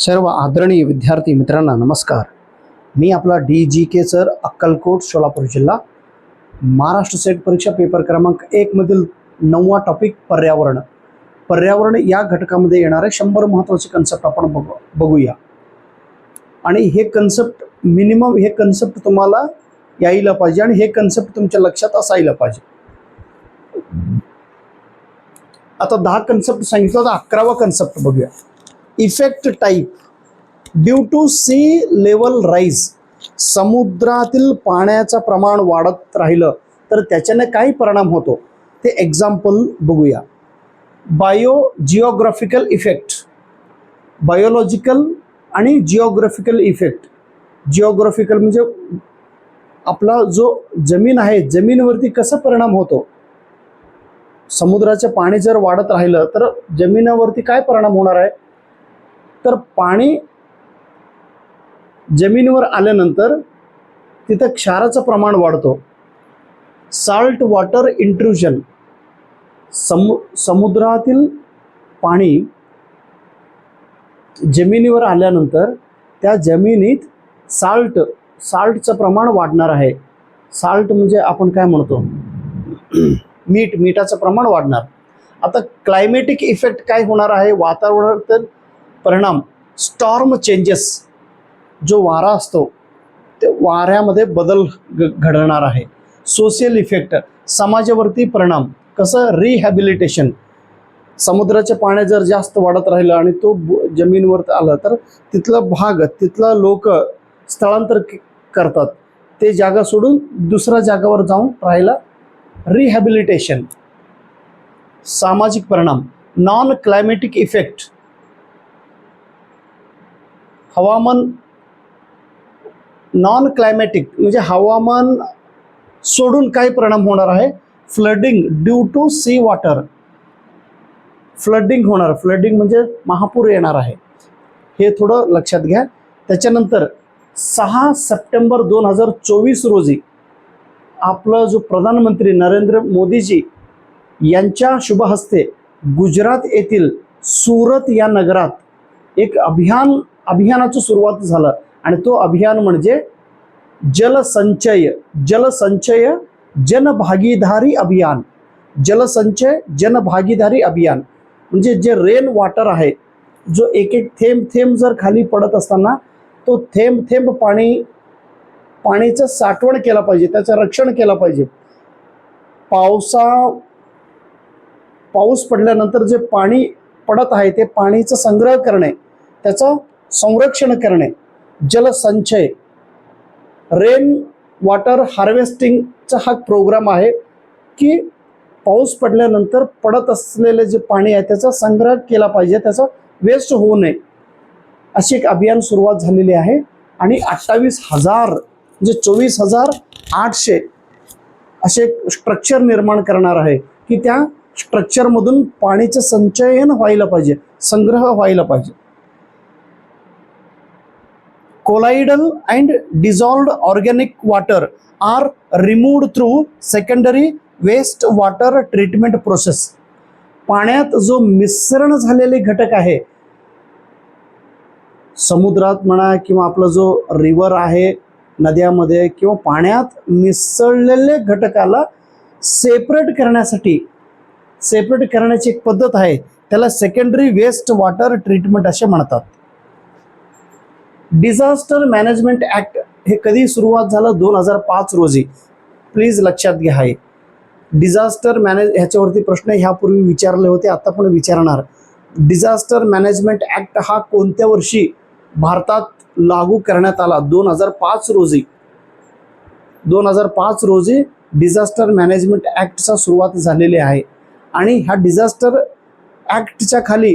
सर्व आदरणीय विद्यार्थी मित्रांना नमस्कार. मी आपला DGK सर, अक्कलकोट, सोलापूर जिल्हा. महाराष्ट्र सेट परीक्षा पेपर क्रमांक 1 मधील 9वा टॉपिक पर्यावरण. पर्यावरण या घटकामध्ये येणारे 100 महत्त्वाचे कन्सेप्ट आपण बघूया. आणि हे कन्सेप्ट मिनिमम हे कन्सेप्ट तुम्हाला यायला पाहिजे आणि हे कन्सेप्ट तुमच्या लक्षात असायला पाहिजे. आता 10 कन्सेप्ट सांगितलं तर 11वा कन्सेप्ट बघूया. Effect type. Due to sea level rise, समुद्रातील पाण्याचं प्रमाण वाढत राहिलं तर त्याच्याने काय परिणाम होतो ते एक्झाम्पल बघूया. जिओग्राफिकल इफेक्ट, बायोलॉजिकल आणि जिओग्राफिकल इफेक्ट. जिओग्राफिकल म्हणजे आपला जो जमीन आहे, जमिनीवरती कसा परिणाम होतो. समुद्राचे पाणी जर वाढत राहिलं तर जमिनीवरती काय परिणाम होणार आहे, तर पाणी जमिनीवर आल्यानंतर तिथं क्षाराचं प्रमाण वाढतो. साल्ट वॉटर इंट्रुजन, समुद्रातील पाणी जमिनीवर आल्यानंतर त्या जमिनीत साल्टचं प्रमाण वाढणार आहे. साल्ट म्हणजे आपण काय म्हणतो, मिठाचं प्रमाण वाढणार. आता क्लायमेटिक इफेक्ट काय होणार आहे, वातावरणातील परिणाम. स्टॉर्म चेंजेस, जो वारा असतो ते वाऱ्यामध्ये बदल घडणार आहे. सोशल इफेक्ट, समाजावरती परिणाम. कसं, रिहॅबिलिटेशन. समुद्राचे पाणी जर जास्त वाढत राहिलं आणि तो जमिनीवर आलं तर तिथला लोक स्थलांतर करतात, ते जागा सोडून दुसऱ्या जागावर जाऊन राहायला. रिहॅबिलिटेशन. सामाजिक परिणाम. नॉन क्लायमेटिक इफेक्ट, हवामान. नॉन क्लायमॅटिक म्हणजे हवामान सोडून काय परिणाम होणार आहे. Flooding due to sea water, flooding होणार. फ्लडिंग म्हणजे महापूर येणार आहे. हे थोडं लक्षात घ्या. त्याच्यानंतर 6 सप्टेंबर 2024 रोजी आपलं जो प्रधानमंत्री नरेंद्र मोदीजी यांच्या शुभहस्ते गुजरात येथील सुरत या नगरात एक अभियानाची सुरुवात झालं. आणि तो अभियान म्हणजे जलसंचय जनभागीदारी अभियान. जलसंचय जनभागीदारी अभियान म्हणजे जे रेन वॉटर आहे, जो एक एक थेंब जर खाली पडत असताना तो थेंब पाणीचं साठवण केलं पाहिजे, त्याचं रक्षण केलं पाहिजे. पाऊस पडल्यानंतर जे पाणी पडत आहे ते पाणीचं संग्रह करणे, त्याचं संरक्षण करणे. जलसंचय, रेन वॉटर हार्वेस्टिंगचा हा प्रोग्राम आहे की पाऊस पडल्यानंतर पडत असलेले जे पाणी आहे त्याचा संग्रह केला पाहिजे, त्याचा वेस्ट होऊ नये. अशी एक अभियान सुरुवात झालेली आहे. आणि 28,000 म्हणजे 24,800 असे स्ट्रक्चर निर्माण करणार आहे की त्या स्ट्रक्चरमधून पाणीचं संचयन व्हायला पाहिजे, संग्रह व्हायला पाहिजे. Colloidal and dissolved organic water are removed through secondary waste water treatment process. पाण्यात जो मिश्रण झालेले घटक आहे, समुद्रात म्हणा किंवा आपला जो रिव्हर आहे, नद्यामध्ये किंवा पाण्यात मिसळलेले घटकाला सेपरेट करण्याची एक पद्धत आहे, त्याला सेकंडरी वेस्ट वॉटर ट्रीटमेंट असे म्हणतात. डिझास्टर मॅनेजमेंट ॲक्ट हे कधी सुरुवात झालं, 2005 रोजी. प्लीज लक्षात घ्या. आहे डिझास्टर ह्याच्यावरती प्रश्न ह्यापूर्वी विचारले होते, आता पण विचारणार. डिझास्टर मॅनेजमेंट ॲक्ट हा कोणत्या वर्षी भारतात लागू करण्यात आला, 2005 रोजी. 2005 रोजी डिझास्टर मॅनेजमेंट ॲक्टचा सुरुवात झालेली आहे. आणि ह्या डिझास्टर ॲक्टच्या खाली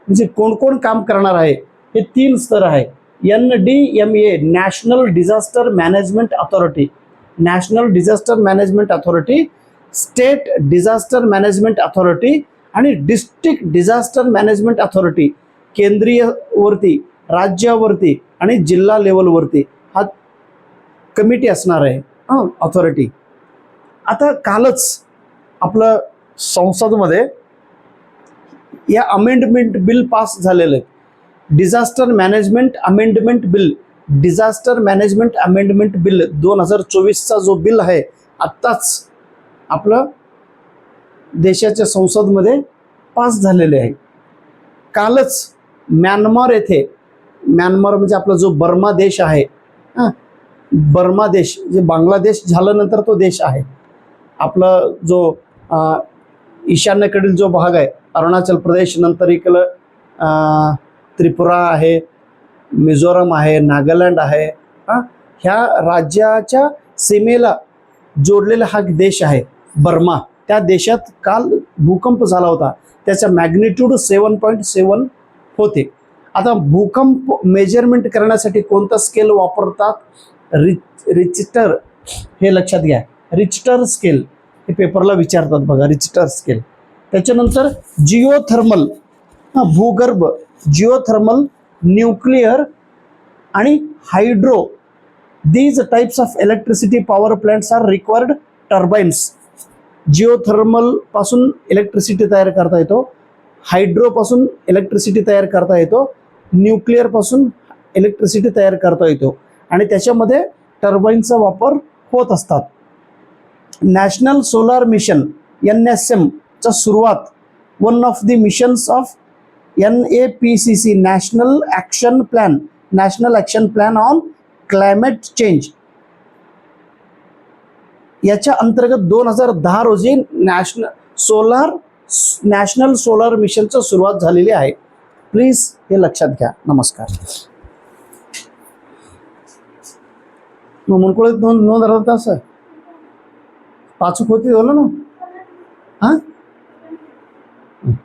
म्हणजे कोण काम करणार आहे, हे 3 स्तर आहे. NDMA, national disaster management authority. National disaster management authority, state disaster management authority आणि डिस्ट्रिक्ट डिझास्टर मॅनेजमेंट अथॉरिटी. केंद्रीयवरती, राज्यावरती आणि जिल्हा लेवलवरती हा कमिटी असणार आहे, अथॉरिटी. आता कालच आपलं संसदमध्ये या अमेंडमेंट बिल पास झालेलं आहे. Disaster management amendment bill, disaster management amendment bill 2024चा जो बिल आहे आत्ताच आपलं देशाच्या संसदमध्ये पास झालेले आहे. कालच म्यानमार येथे, म्यानमार म्हणजे आपला जो बर्मा देश आहे, बर्मा देश जे बांगलादेश झाल्यानंतर तो देश आहे, आपला जो ईशान्येकडील जो भाग आहे, अरुणाचल प्रदेश नंतर इकडं त्रिपुरा आहे, मिझोरम आहे, नागालँड आहे, ह्या राज्याच्या सीमेला जोडलेला हा देश आहे बर्मा. त्या देशात काल भूकंप झाला होता, त्याचा मॅग्निट्यूड 7.7 होते. आता भूकंप मेजरमेंट करण्यासाठी कोणता स्केल वापरतात? रिच्टर, हे लक्षात घ्या, रिच्टर स्केल हे पेपरला विचारतात बघा, रिच्टर स्केल. त्याच्यानंतर जिओथर्मल, भूगर्भ, जिओथर्मल, न्यूक्लिअर आणि hydro, these types of electricity power plants are required turbines. Geothermal पासून इलेक्ट्रिसिटी तयार करता येतो, हायड्रोपासून इलेक्ट्रिसिटी तयार करता येतो, न्यूक्लिअरपासून इलेक्ट्रिसिटी तयार करता येतो आणि त्याच्यामध्ये टर्बाईनचा वापर होत असतात. नॅशनल सोलार मिशन NSM चा सुरुवात, one of the missions of NAPCC, national action plan on climate change, याच्या अंतर्गत 2010 रोजी नॅशनल सोलार मिशनची सुरुवात झालेली आहे. प्लीज हे लक्षात घ्या. नमस्कार. मुनकुळीत नोंद राहत असं पाचूक होती बोला ना. हां